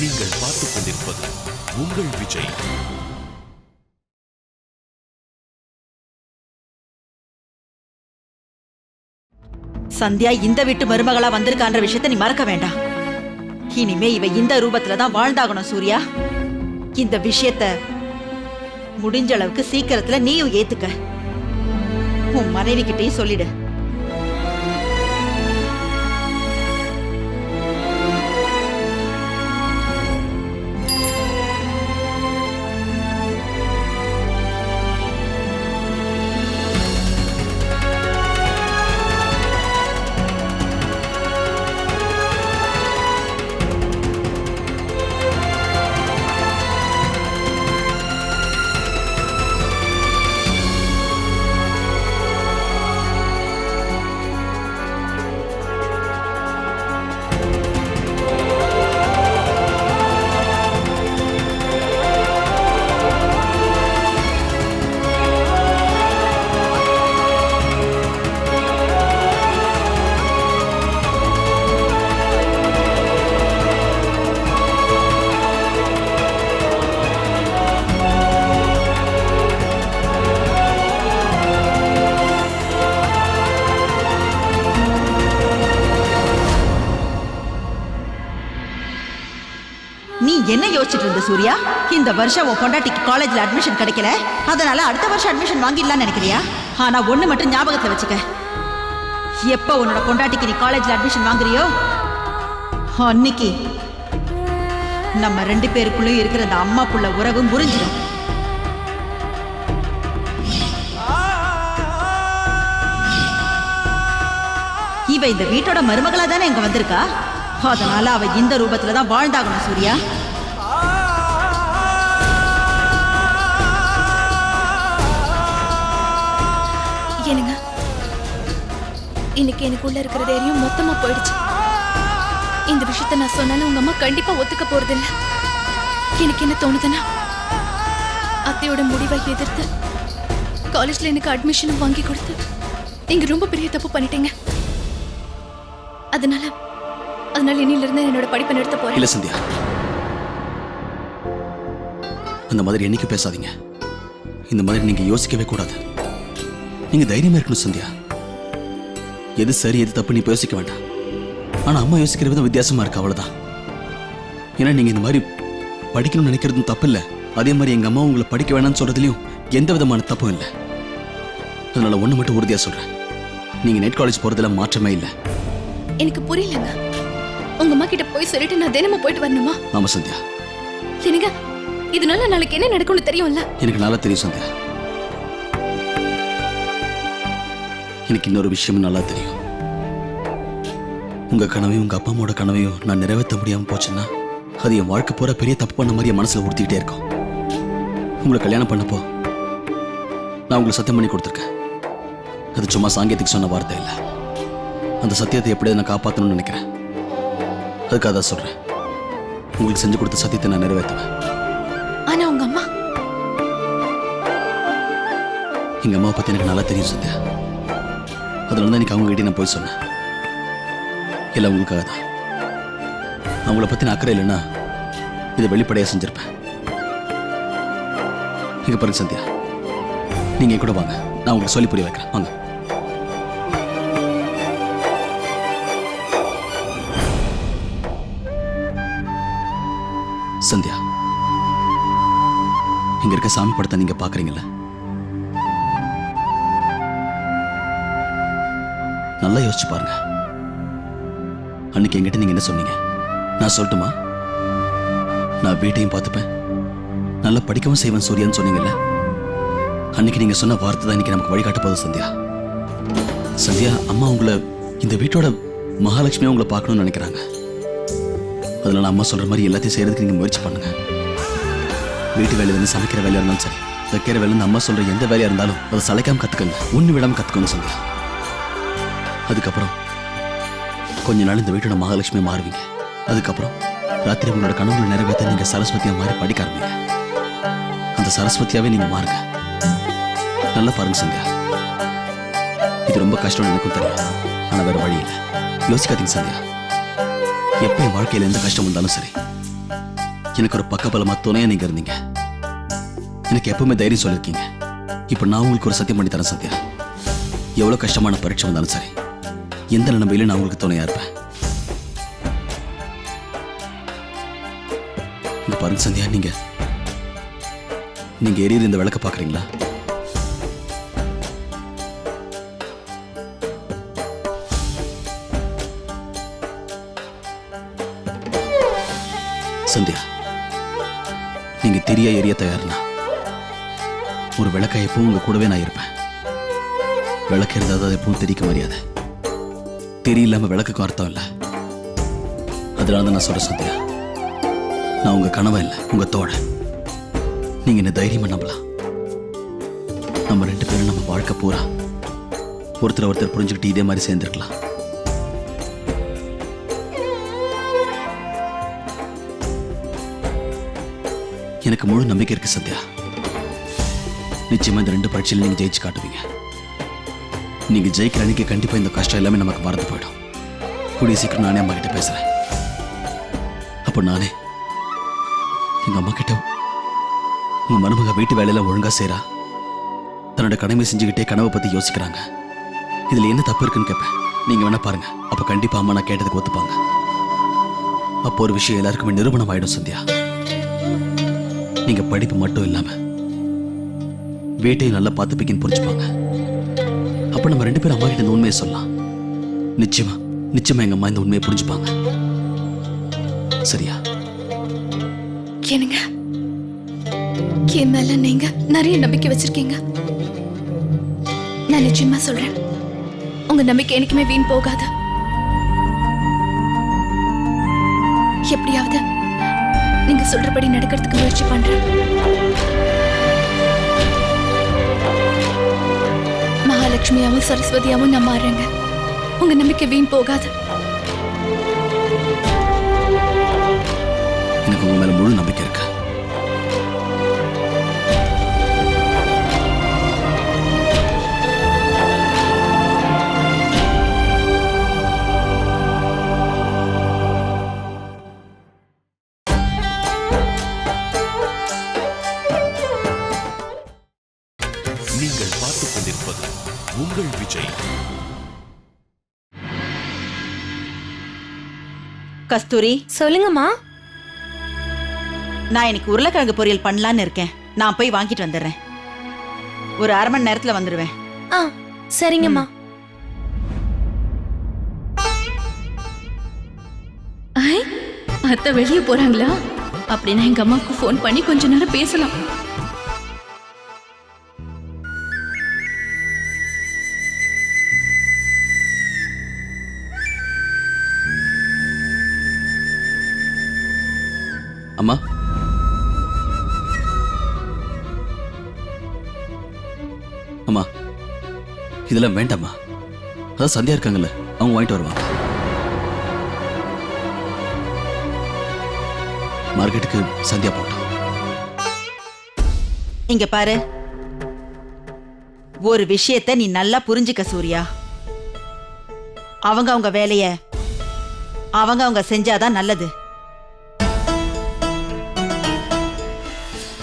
நீங்கள் பார்த்துக் கொண்டிருப்பது உங்கள் விஜய். சந்தியா இந்த வீட்டு மருமகளா வந்திருக்கான்ற விஷயத்தை நீ மறக்க வேண்டாம். இனிமே இவ இந்த ரூபத்துல தான் வாழ்ந்தாகணும் சூர்யா. இந்த விஷயத்த முடிஞ்ச அளவுக்கு சீக்கிரத்துல நீயும் ஏத்துக்க. உன் மனைவி கிட்டையும் சொல்லிடு. நீ என்ன யோசிச்சுட்டு இருந்த சூர்யா? இந்த வருஷம் உன் பொண்டாட்டிக்கு காலேஜ்ல அட்மிஷன் கிடைக்கல, அதனால அடுத்த வருஷம் அட்மிஷன் வாங்கிடலாம்னு நினைக்கிறியா? ஆனா ஒண்ணு மட்டும் ஞாபகத்துல வச்சுக்க, எப்ப உன்னோட பொண்டாட்டிக்கு நீ காலேஜ்ல அட்மிஷன் வாங்குறியோ அன்னைக்கு நம்ம 2 பேருக்குள்ளயும் இருக்கிற அந்த அம்மா புள்ள உறவு முறிஞ்சிடும். இவ இந்த வீட்டோட மருமகளா தானே இங்க வந்திருக்கா, அதனால அவ இந்த ரூபத்துல தான் வாழ்ந்தாகணும் சூர்யா. ஏனுங்க, இன்னைக்கு எனக்குள்ள இருக்கிற தைரியம் மொத்தமா போயிடுச்சு. இந்த விஷயத்த நான் சொன்னாலும் உங்க அம்மா கண்டிப்பா ஒத்துக்க போறதில்ல. எனக்கு என்ன தோணுதுன்னா, அத்தையோட முடிவை எதிர்த்து காலேஜ்ல எனக்கு அட்மிஷன் வாங்கி கொடுத்து நீங்க ரொம்ப பெரிய தப்பு பண்ணிட்டீங்க. அதனால இன்னில இருந்து என்னோட படிப்பை நிறுத்த போறேன். இல்ல சந்தியா, அந்த மாதிரி என்னைக்கு பேசாதீங்க. இந்த மாதிரி நீங்க யோசிக்கவே கூடாது. நீங்க தைரியமா இருக்கணும் சந்தியா. எது சரி எது தப்பு நீ யோசிக்க வேண்டாம். ஆனா அம்மா யோசிக்கிற விதம் வித்தியாசமா இருக்கு, அவ்வளவுதான். ஏன்னா நீங்க இந்த மாதிரி படிக்கணும்னு நினைக்கிறதும் தப்பு இல்லை, அதே மாதிரி எங்க அம்மா உங்களை படிக்க வேணாம்னு சொல்றதுலயும் எந்த விதமான தப்பும் இல்லை. அதனால ஒண்ணு மட்டும் உறுதியா சொல்றேன், நீங்க நெட் காலேஜ் போறதுல மாற்றமே இல்லை. எனக்கு புரியலங்க. உங்க அம்மா கிட்ட போய் சொல்லிட்டு நான் தினமும் போயிட்டு வரணுமா? ஆமா சந்தியா. எனக்கு இதனால நாளைக்கு என்ன நடக்கும்னு தெரியும்ல? எனக்கு நல்லா தெரியும் சந்தியா. எனக்கு இன்னொரு விஷயம் நல்லா தெரியும். உங்க கனவையும் உங்க அப்பா அம்மாவோட கனவையும் நான் நிறைவேற்ற முடியாம போச்சுன்னா அது என் வாழ்க்கை போற பெரிய தப்பு பண்ண மாதிரி என் மனசுல உறுத்திக்கிட்டே இருக்கும். உங்களை கல்யாணம் பண்ணப்போ நான் உங்களை சத்தியம் பண்ணி கொடுத்துருக்கேன். அது சும்மா சாங்கேதிக்கு சொன்ன வார்த்தை இல்லை. அந்த சத்தியத்தை எப்படியாவது நான் காப்பாற்றணும்னு நினைக்கிறேன். அதுக்காக தான் சொல்றேன், உங்களுக்கு செஞ்சு கொடுத்த சத்தியத்தை நான் நிறைவேற்றுவேன். ஆனா உங்க அம்மா, எங்க அம்மாவை பத்தி எனக்கு நல்லா தெரியும் சத்யா. அதனால தான் இன்னைக்கு அவங்க கிட்டே நான் போய் சொன்னேன். எல்லாம் உங்களுக்காக தான். அவங்கள பத்தி நான் அக்கறை இல்லைன்னா இதை வெளிப்படையா செஞ்சிருப்பேன். நீங்க பாருங்க சத்யா, நீங்க கூட வாங்க, நான் உங்களுக்கு சொல்லி புரிய வைக்கிறேன். வாங்க. சந்தியா, இங்க இருக்க சாமி படத்தை நீங்க பாக்குறீங்கல்ல, நல்லா யோசிச்சு பாருங்க. அன்னைக்கு என்கிட்ட நீங்க என்ன சொன்னீங்க? நான் சொல்லட்டுமா? நான் வீட்டையும் பார்த்துப்பேன், நல்லா படிக்கவும் செய்வேன் சூர்யான்னு சொன்னீங்கல்ல. அன்னைக்கு நீங்க சொன்ன வார்த்தை தான் இன்னைக்கு நமக்கு வழிகாட்ட போகுது சந்தியா. சந்தியா, அம்மா உங்களை இந்த வீட்டோட மகாலட்சுமியா உங்களை பார்க்கணும்னு நினைக்கிறாங்க. அதனால அம்மா சொல்ற மாதிரி எல்லாத்தையும் செய்யறதுக்கு நீங்க முயற்சி பண்ணுங்க. வீட்டு வேலையில இருந்து சமைக்கிற வேலையா இருந்தாலும் சரி, வைக்கிற வேலை இருந்து அம்மா சொல்ற எந்த வேலையா இருந்தாலும் அதை சளைக்காம கத்துக்கங்க, ஒண்ணு விடாம கத்துக்கணும் சந்தியா. அதுக்கப்புறம் கொஞ்ச நாள் இந்த வீட்டோட மகாலட்சுமி மாறுவீங்க. அதுக்கப்புறம் ராத்திரி உங்களோட கனவுகளை நிறைவேற்ற நீங்க சரஸ்வதியா மாறி படிக்க ஆரம்பிங்க. அந்த சரஸ்வதியாவே நீங்க மாறுங்க. நல்லா பாருங்க சந்தியா, இது ரொம்ப கஷ்டம் எனக்கும் தெரியும். ஆனா வேற வழி இல்லை. யோசிக்காதீங்க சந்தியா. எப்ப என் வாழ்க்கையில எந்த கஷ்டம் வந்தாலும் சரி, எனக்கு ஒரு பக்கபலமா துணையா நீங்க இருந்தீங்க. எனக்கு எப்பவுமே தைரியம் சொல்லிருக்கீங்க. இப்ப நான் உங்களுக்கு ஒரு சத்தியம் பண்ணி தரேன் சத்யா. எவ்வளவு கஷ்டமான பரீட்சை வந்தாலும் சரி, எந்த நிலைமையிலும் நான் உங்களுக்கு துணையா இருப்பேன். இங்க பாருங்க சந்தியா, நீங்க எரியுற இந்த விளக்க பாக்குறீங்களா? சந்தியா, நீங்க திரிய எரிய தயார்னா ஒரு விளக்கை எப்பவும் உங்க கூடவே நான் இருப்பேன். விளக்கு இருந்தால் அது எப்பவும் திரிக்க மரியாதை. திரி இல்லாம விளக்குக்கும் அர்த்தம் இல்லை. அதனால தான் நான் சொல்றேன் சந்தியா, நான் உங்க கனவா இல்லை, உங்க தோழ. நீங்க என்ன தைரியமா நம்பலாம். நம்ம 2 பேரும் நம்ம வாழ்க்கை பூரா ஒருத்தர் புரிஞ்சுக்கிட்டு இதே மாதிரி சேர்ந்துருக்கலாம். எனக்கு முழு நம்பிக்கை இருக்கு சத்யா. நிச்சயமா இந்த 2 பரீட்சையில் நீங்க ஜெயிச்சு காட்டுவீங்க. நீங்க ஜெயிக்கிற அன்னைக்கு கண்டிப்பா இந்த கஷ்டம் எல்லாமே நமக்கு மறந்து போயிடும். கூடிய சீக்கிரம் நானே அம்மா கிட்ட பேசுறேன். அப்போ நானே எங்க அம்மா கிட்ட, உங்க மருமக வீட்டு வேலையெல்லாம் ஒழுங்கா செய்றா, தன்னோட கடமை செஞ்சுக்கிட்டே கனவை பத்தி யோசிக்கிறாங்க, இதுல என்ன தப்பு இருக்குன்னு கேட்பேன். நீங்க வேணா பாருங்க. அப்ப கண்டிப்பா அம்மா நான் கேட்டதுக்கு ஒத்துப்பாங்க. அப்போ ஒரு விஷயம் எல்லாருக்குமே நிரூபணம் ஆயிடும் சந்தியா. நீங்க படிப்பு மட்டும் இல்லாம வீட்டையும் நல்லா பார்த்துப்பீங்கன்னு புரிஞ்சுப்பாங்க. அப்ப நம்ம 2 பேரும் அம்மா கிட்ட இந்த உண்மையை சொல்லலாம். நிச்சயமா எங்க அம்மா இந்த உண்மையை புரிஞ்சுப்பாங்க. சரியா? என்னங்க, என் மேல நீங்க நிறைய நம்பிக்கை வச்சிருக்கீங்க. நான் நிச்சயமா சொல்றேன், உங்க நம்பிக்கை எனக்குமே வீண் போகாது. எப்படியாவது நீங்க சொல்றபடி நடக்கிறதுக்கு முயற்சி பண்றேன். மகாலட்சுமியாவும் சரஸ்வதியாவும் நான் மாறுறேங்க. உங்க நம்பிக்கை வீண் போகாது. எனக்கு உங்க மேல முழு நம்பிக்கை இருக்கு. நீங்கள் பார்த்துக் கொண்டிருப்பது உங்கள் விஜய். கஸ்தூரி, சொல்லுங்கம்மா. நான் இன்னைக்கு உருளைக்கிழங்கு பொரியல் பண்ணலான்னு இருக்கேன். நான் போய் வாங்கிட்டு வந்துடுறேன். ஒரு 1/2 மணி நேரத்துல வந்துடுவேன். ஆ, சரிங்கம்மா. அத்தை வெளியே போறாங்களா? அப்படின்னா எங்க அம்மாவுக்கு ஃபோன் பண்ணி கொஞ்ச நேரம் பேசலாம். அம்மா, அம்மா இதெல்லாம் வேண்டாம்மா. அதான் சந்தியா இருக்காங்கல்ல, அவங்க வாங்கிட்டு வருவாங்க. மார்க்கெட்டுக்கு சந்தியா போட்டோம். இங்க பாரு, ஒரு விஷயத்தை நீ நல்லா புரிஞ்சுக்க சூர்யா. அவங்க வேலைய அவங்க செஞ்சாதான் நல்லது.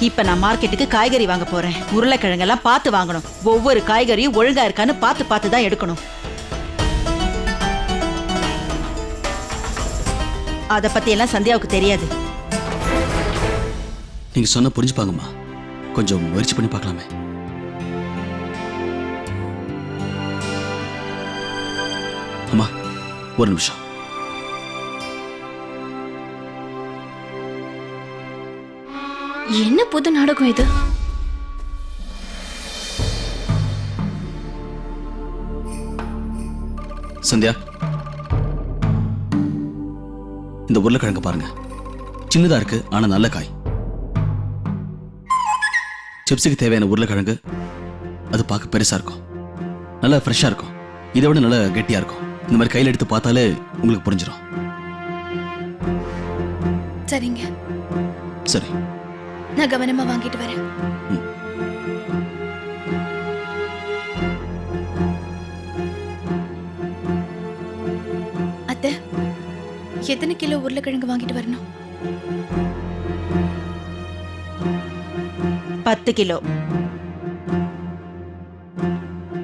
இப்ப நான் மார்க்கெட்டுக்கு காய்கறி வாங்க போறேன். உருளைக்கிழங்கெல்லாம் பார்த்து வாங்கணும். ஒவ்வொரு காய்கறியும் ஒழுங்கா இருக்கான்னு பார்த்து தான் எடுக்கணும். அத பத்தி எல்லாம் சந்தியாவுக்கு தெரியாது. நீங்க சொன்ன புரிஞ்சுப்பாங்கம்மா. கொஞ்சம் முயற்சி பண்ணி பார்க்கலாமே. அம்மா ஒரு நிமிஷம். என்ன புது நாடகம் இது? சந்தியா, இந்த உருளைக்கிழங்கு பாருங்க. சின்னதா இருக்கு, ஆனா நல்ல காய். சிப்ஸுக்கு தேவையான உருளைக்கிழங்கு அது பார்க்க பெருசா இருக்கும், நல்லா ஃப்ரெஷ்ஷா இருக்கும். இதை விட நல்லா கெட்டியா இருக்கும். இந்த மாதிரி கையில் எடுத்து பார்த்தாலே உங்களுக்கு புரிஞ்சிடும். சரிங்க, சரி, நான் கவனமா வாங்கிட்டு வரேன். அத்தை, எத்தனை கிலோ உருளைக்கிழங்கு வாங்கிட்டு வரணும்? 10 கிலோ.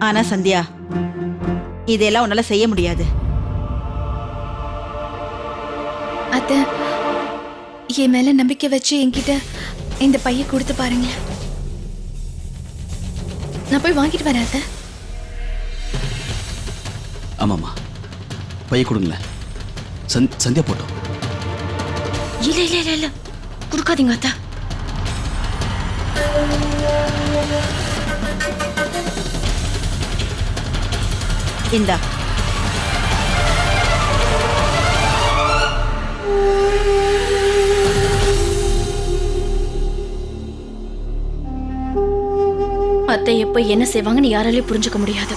ஆனா சந்தியா, இதெல்லாம் உன்னால செய்ய முடியாது. அத்தை, என் மேல நம்பிக்கை வச்சு என்கிட்ட இந்த பைய கொடுத்து பாருங்க. நான் போய் வாங்கிட்டு வரேன் அத்தை. ஆமாம்மா, பைய கொடுங்களேன். சந்தியா போட்டோம். இல்ல இல்ல இல்ல இல்ல கொடுக்காதீங்க அத்தா. இந்தா. அத்தை எப்ப என்ன செய்வாங்கன்னு யாராலையும் புரிஞ்சுக்க முடியாது.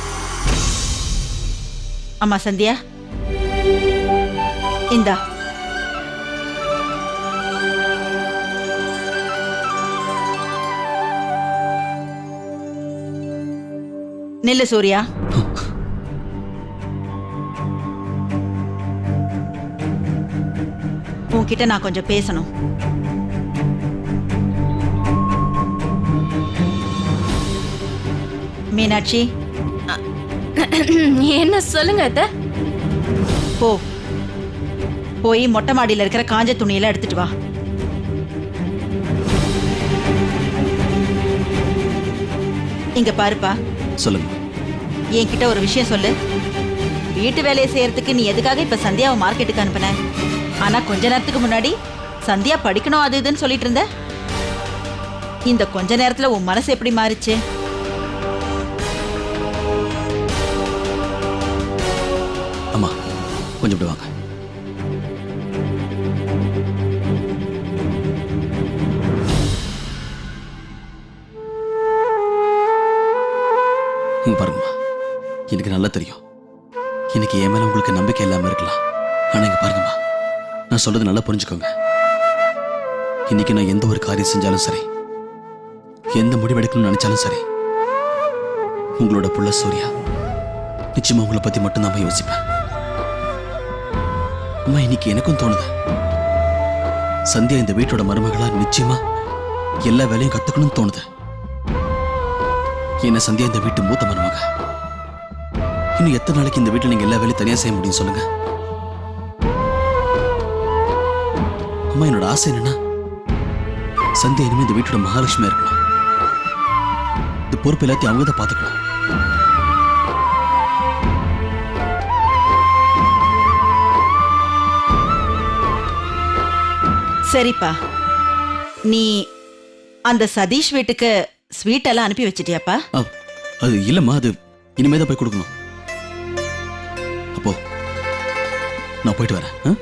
அம்மா சந்தியா, இந்தா. நில்லு சூர்யா. உன்கிட்ட நான் கொஞ்சம் பேசணும். மீனாட்சி, என்ன சொல்லுங்க அத்தை. போ. போய் மொட்டை மாடியில இருக்கிற காஞ்ச துணியெல்லாம் எடுத்துட்டு வா. இங்க பாருப்பா. சொல்லுங்க. என்கிட்ட ஒரு விஷயம் சொல்லு. வீட்டு வேலையை செய்யறதுக்கு நீ எதுக்காக இப்ப சந்தியாவை மார்க்கெட்டுக்கு அனுப்புன? ஆனா கொஞ்ச நேரத்துக்கு முன்னாடி சந்தியா படிக்கணும் அது இதுன்னு சொல்லிட்டு இருந்த. இந்த கொஞ்ச நேரத்துல உன் மனசு எப்படி மாறிச்சு? அம்மா, கொஞ்சம் இப்படி வாங்க. இங்க பாருங்கம்மா, எனக்கு நல்லா தெரியும் இன்னைக்கு என் மேல உங்களுக்கு நம்பிக்கை இல்லாம இருக்கலாம். ஆனா இங்க பாருங்கம்மா, நான் சொல்றது நல்லா புரிஞ்சுக்கோங்க. இன்னைக்கு நான் எந்த ஒரு காரியம் செஞ்சாலும் சரி, எந்த முடிவெடுக்கணும்னு நினைச்சாலும் சரி, உங்களோட புள்ள சூர்யா நிச்சயமா உங்களை பத்தி மட்டும் தான் யோசிப்பேன். அம்மா, இன்னைக்கு எனக்கும் தோணுது, சந்தியா இந்த வீட்டோட மருமகளா நிச்சயமா எல்லா வேலையும் கத்துக்கணும்னு தோணுது. என்ன சந்தியா இந்த வீட்டு மூத்த மருமக. இன்னும் எத்தனை நாளைக்கு இந்த வீட்டில் நீங்க எல்லா வேலையும் தனியா செய்ய முடியும் சொல்லுங்க? அம்மா, என்னோட ஆசை என்னன்னா, சந்தியா இனிமே இந்த வீட்டோட மகாலட்சுமியா இருக்கணும். இந்த பொறுப்பு எல்லாத்தையும் அவங்க தான் பாத்துக்கணும். சரிப்பா, நீ அந்த சதீஷ் வீட்டுக்கு ஸ்வீட் எல்லாம் அனுப்பி வச்சிட்டியாப்பா? அது இல்லம்மா, அது இனிமே தான் போய் கொடுக்கணும். அப்போ நான் போயிட்டு வரேன்.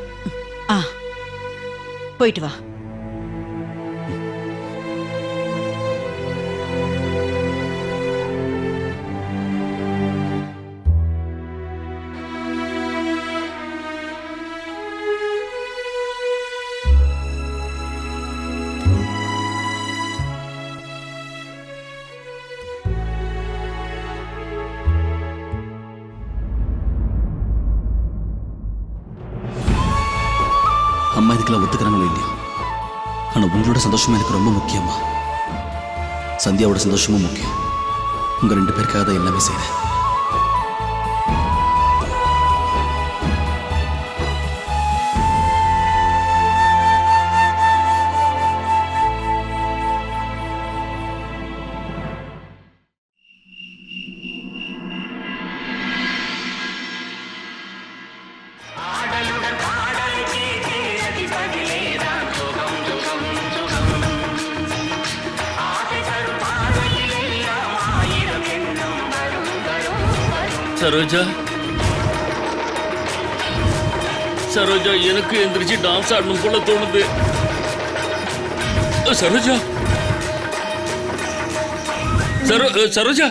ஆ, போயிட்டு வா. அம்மா இதுக்கெல்லாம் ஒத்துக்கிறாங்களோ இல்லையா, ஆனா உங்களோட சந்தோஷமா எனக்கு ரொம்ப முக்கியமா. சந்தியாவோட சந்தோஷமும் முக்கியம். உங்க 2 பேருக்காக தான் எல்லாமே செய்றேன். சரோஜா, சரோஜா, எனக்கு எந்திரிச்சு டான்ஸ் ஆடணும் போல தோணுது. சரோஜா, சரோஜா,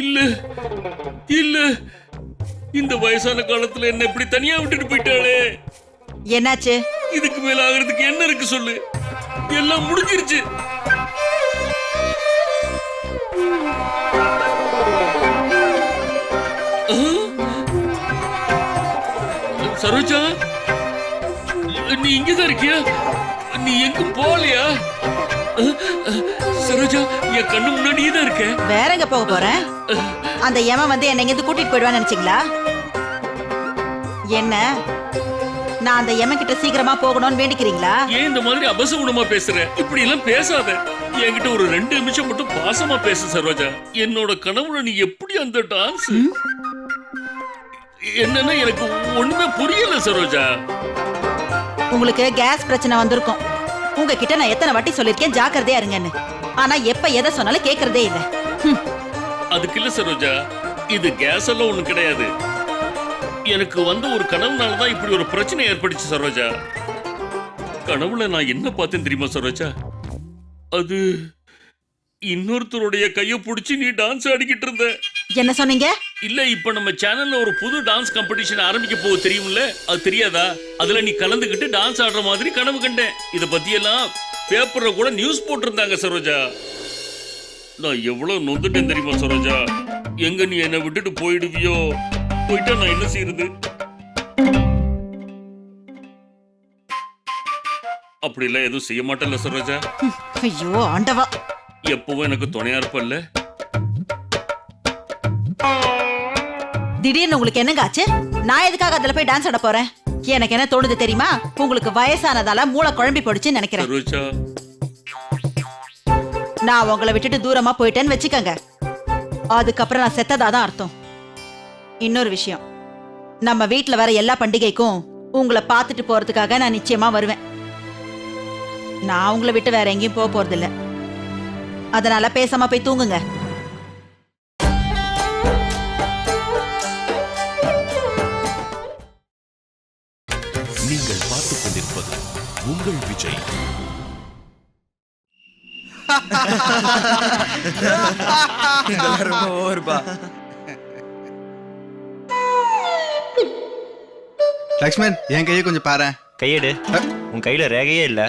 இல்ல இல்ல, இந்த வயசான காலத்துல என்ன இப்படி தனியா விட்டுட்டு போயிட்டாளே. என்னாச்சு? இதுக்கு மேல ஆகிறதுக்கு என்ன இருக்கு சொல்லு? எல்லாம் முடிஞ்சிருச்சு. சரோஜா, நீ இங்கதான் இருக்கியா? நீ எங்கும் போகலையா? சரோஜா, என் கண்ணு முன்னாடியே தான் இருக்க. வேற எங்க போக போறேன்? அந்த எவன் வந்து என்னை இங்கிருந்து கூட்டிட்டு போயிடுவான்னு நினைச்சீங்களா? என்ன நான் அந்த எமன் கிட்ட சீக்கிரமா போகணும்னு வேண்டிக்கிறீங்களா? ஏன் இந்த மாதிரி அபசகுணமா பேசுற? இப்படி எல்லாம் பேசாத. என்கிட்ட ஒரு 2 நிமிஷம் மட்டும் பாசமா பேசு சரோஜா. என்னோட கனவுல நீ எப்படி அந்த டான்ஸ் என்னன்னா எனக்கு ஒண்ணுமே புரியல சரோஜா. உங்களுக்கு கேஸ் பிரச்சனை வந்திருக்கும். உங்ககிட்ட நான் எத்தனை வாட்டி சொல்லிருக்கேன் ஜாக்கிரதையா இருங்கன்னு. ஆனா எப்ப எதை சொன்னாலும் கேக்குறதே இல்ல. அதுக்கு இல்ல சரோஜா, இது கேஸ் எல்லாம் ஒண்ணு கிடையாது. எனக்கு வந்து ஒரு கனவுனாலதான் இப்படி ஒரு பிரச்சனை ஏற்பட்டுச்சு சரோஜா. கனவுல நான் என்ன பார்த்தேன் தெரியுமா சரோஜா? அது இன்னொருத்தருடைய கையை பிடிச்சி நீ டான்ஸ் ஆடிக்கிட்டு இருந்த. என்ன சொன்னீங்க? இல்ல, இப்ப நம்ம சேனல்ல ஒரு புது டான்ஸ் காம்படிஷன் ஆரம்பிக்க போகுது தெரியும்ல? அது தெரியாதா? அதுல நீ கலந்துக்கிட்டு டான்ஸ் ஆடுற மாதிரி கனவு கண்டேன். இத பத்தி எல்லாம் பேப்பர்ல கூட நியூஸ் போட்டிருந்தாங்க சரோஜா. நான் எவ்வளவு நொந்துட்டேன் தெரியுமா சரோஜா? எங்க நீ என்னை விட்டுட்டு போயிடுவியோ? போயிட்டா நான் என்ன செய்யறது? அப்படி எல்லாம் எதுவும் செய்ய மாட்டேன்ல சரோஜா. ஐயோ ஆண்டவா, எப்பவும் எனக்கு துணையா இருப்பல்ல. திடீர்னு உங்களுக்கு என்னங்க ஆச்சு? நான் எதுக்காக அதுல போய் டான்ஸ் ஆட போறேன்? எனக்கு என்ன தோணுது தெரியுமா? உங்களுக்கு வயசானதால மூளை குழம்பி போடுச்சுன்னு நினைக்கிறேன். சரோஜா, நான் உங்களை விட்டுட்டு தூரமா போயிட்டேன்னு வச்சுக்கங்க, அதுக்கப்புறம் நான் செத்ததாதான் அர்த்தம். இன்னொரு விஷயம், நம்ம வீட்டுல வர எல்லா பண்டிகைக்கும் உங்களை பார்த்துட்டு போறதுக்காக நான் நிச்சயமா வருவேன். நான் உங்களை விட்டு வேற எங்கேயும் போக போறது இல்ல. அதனால பேசாம போய் தூங்குங்க. நீங்கள் பார்த்துக் கொண்டிருப்பது உங்கள் விஜய். லக்ஷ்மன், என் கையை கொஞ்சம் பாரு. கையெடு. உன் கையில ரேகையே இல்ல.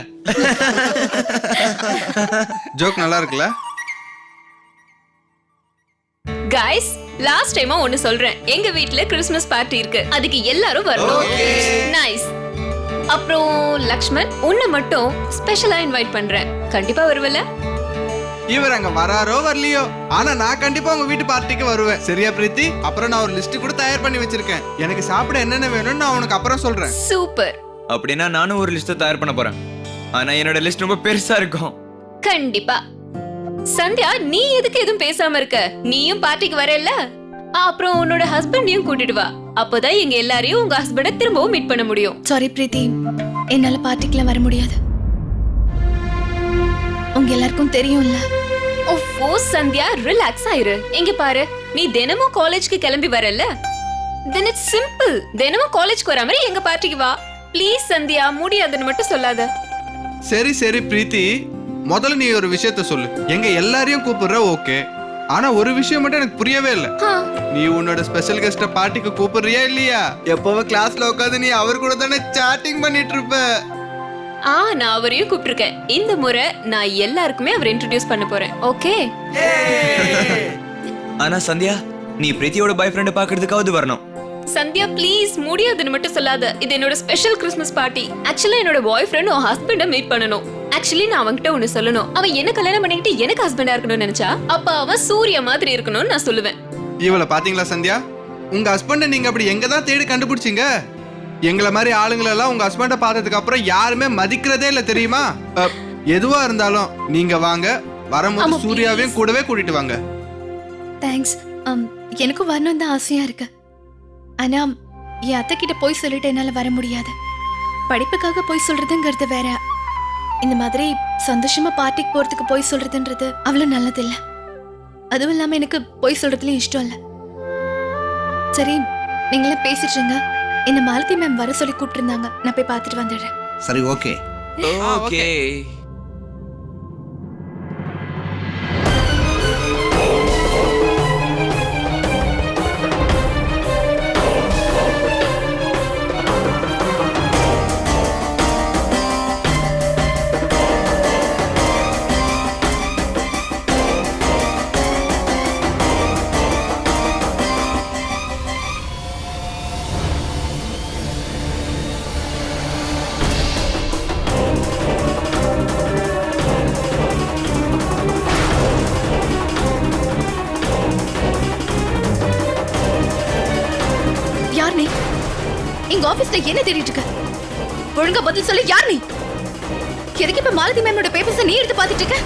ஜோக் நல்லா இருக்குல்ல? கைஸ், லாஸ்ட் டைமா ஒன்னு சொல்றேன். எங்க வீட்ல கிறிஸ்மஸ் பார்ட்டி இருக்கு. அதுக்கு எல்லாரும் வரணும். நைஸ். அப்புறம் லக்ஷ்மன், உன்னை மட்டும் ஸ்பெஷலா இன்வைட் பண்றேன். கண்டிப்பா வருவல? இவர் அங்க வராரோ வரலையோ, ஆனா நான் கண்டிப்பா உங்க வீட்டு பார்ட்டிக்கு வருவேன். சரியா பிரீத்தி? அப்புறம் நான் ஒரு லிஸ்ட் கூட தயார் பண்ணி வச்சிருக்கேன். எனக்கு சாப்பிட என்னென்ன வேணும்னு நான் உனக்கு அப்புறம் சொல்றேன். சூப்பர். அப்படின்னா நானும் ஒரு லிஸ்ட் தயார் பண்ண போறேன். ஆனா என்னோட லிஸ்ட் ரொம்ப பெருசா இருக்கும். கண்டிப்பா. சந்தியா, நீ எதுக்கு எதுவும் பேசாம இருக்க? நீயும் பார்ட்டிக்கு வரல? அப்புறம் உன்னோட ஹஸ்பண்டையும் கூட்டிட்டு வா. அப்போதான் எங்க எல்லாரையும் உங்க ஹஸ்பண்ட திரும்பவும் மீட் பண்ண முடியும். சாரி பிரீத்தி, என்னால பார்ட்டிக்குலாம் வர முடியாது. உங்க எல்லாருக்கும் தெரியும்ல. ஓ சந்தியா, ரிலாக்ஸ் ஆயிரு. இங்க பாரு, நீ தினமும் காலேஜ்க்கு கிளம்பி வரல? Then it's simple. தினமும் காலேஜ்க்கு வர மாதிரி எங்க பார்ட்டிக்கு வா. ப்ளீஸ் சந்தியா, முடியாதுன்னு மட்டும் சொல்லாத. சரி சரி பிரீத்தி, முதல்ல நீ ஒரு விஷயத்த சொல்லு. எங்க எல்லாரையும் கூப்பிடுற ஓகே, ஆனா ஒரு விஷயம் மட்டும் எனக்கு புரியவே இல்ல. நீ உன்னோட ஸ்பெஷல் கெஸ்ட பார்ட்டிக்கு கூப்பிடுறியா இல்லையா? எப்பவும் கிளாஸ்ல உட்காந்து நீ அவர் கூட தானே சாட்டிங் பண்ணிட்டு இருப்ப. நான் அவரையும் கூப்பிட்டிருக்கேன். இந்த முறை நான் எல்லாருக்குமே அவர் இன்ட்ரோடியூஸ் பண்ண போறேன். ஓகே? ஆனா சந்தியா, நீ பிரீத்தியோட பாய் ஃப்ரெண்ட பாக்குறதுக்காவது வரணும். சந்தியா ப்ளீஸ், முடியாதுன்னு மட்டும் சொல்லாத. இது என்னோட ஸ்பெஷல் கிறிஸ்மஸ் பார்ட்டி. ஆக்சுவலா என்னோட பாய் ஃப்ரெண்ட் உன் ஹஸ்பண்ட மீட் பண்ணணும். ஆக்சுவலி நான் அவன்கிட்ட ஒன்னு சொல்லணும். அவன் என்ன கல்யாணம் பண்ணிக்கிட்டு எனக்கு ஹஸ்பண்டா இருக்கணும்னு நினைச்சா, அப்ப அவன் சூர்யா மாதிரி இருக்கணும்னு நான் சொல்லுவேன். இவளை பாத்தீங்களா சந்தியா? உங்க ஹஸ்பண்ட நீங்க அப்படி எங்க தான் தேடி கண்டுபிடிச்சீங்க? எங்களை மாதிரி ஆளுங்களெல்லாம் உங்க ஹஸ்பண்ட பார்த்ததுக்கு அப்புறம் யாருமே மதிக்கிறதே இல்ல தெரியுமா? எதுவா இருந்தாலும் நீங்க வாங்க. வரும்போது சூர்யாவையும் கூடவே கூட்டிட்டு வாங்க. தேங்க்ஸ். எனக்கும் வரணும் தான் ஆசையா இருக்கு. ஆனா என் அத்தை கிட்ட போய் சொல்லிட்டு என்னால வர முடியாது. படிப்புக்காக போய் சொல்றதுங்கிறது வேற. இந்த மாதிரி சந்தோஷமா பார்ட்டிக்கு போறதுக்கு போய் சொல்றதுன்றது அவ்வளவு நல்லது இல்ல. அதுவும் இல்லாம எனக்கு போய் சொல்றதுலயும் இஷ்டம் இல்ல. சரி, நீங்களாம் பேசிட்டு இருங்க. என்ன மாலதி மேம் வர சொல்லி கூப்பிட்டு இருந்தாங்க. நான் போய் பார்த்துட்டு வந்துடுறேன். சரி, ஓகே. ஓகே. ஆபீஸ்ல என்ன தேடிட்டு இருக்க? ஒழுங்கா பதில் சொல்லு, யார் நீ? எதுக்கு இப்ப மாலதி மேமோட பேப்பர்ஸ் நீ எடுத்து பாத்துட்டு இருக்க?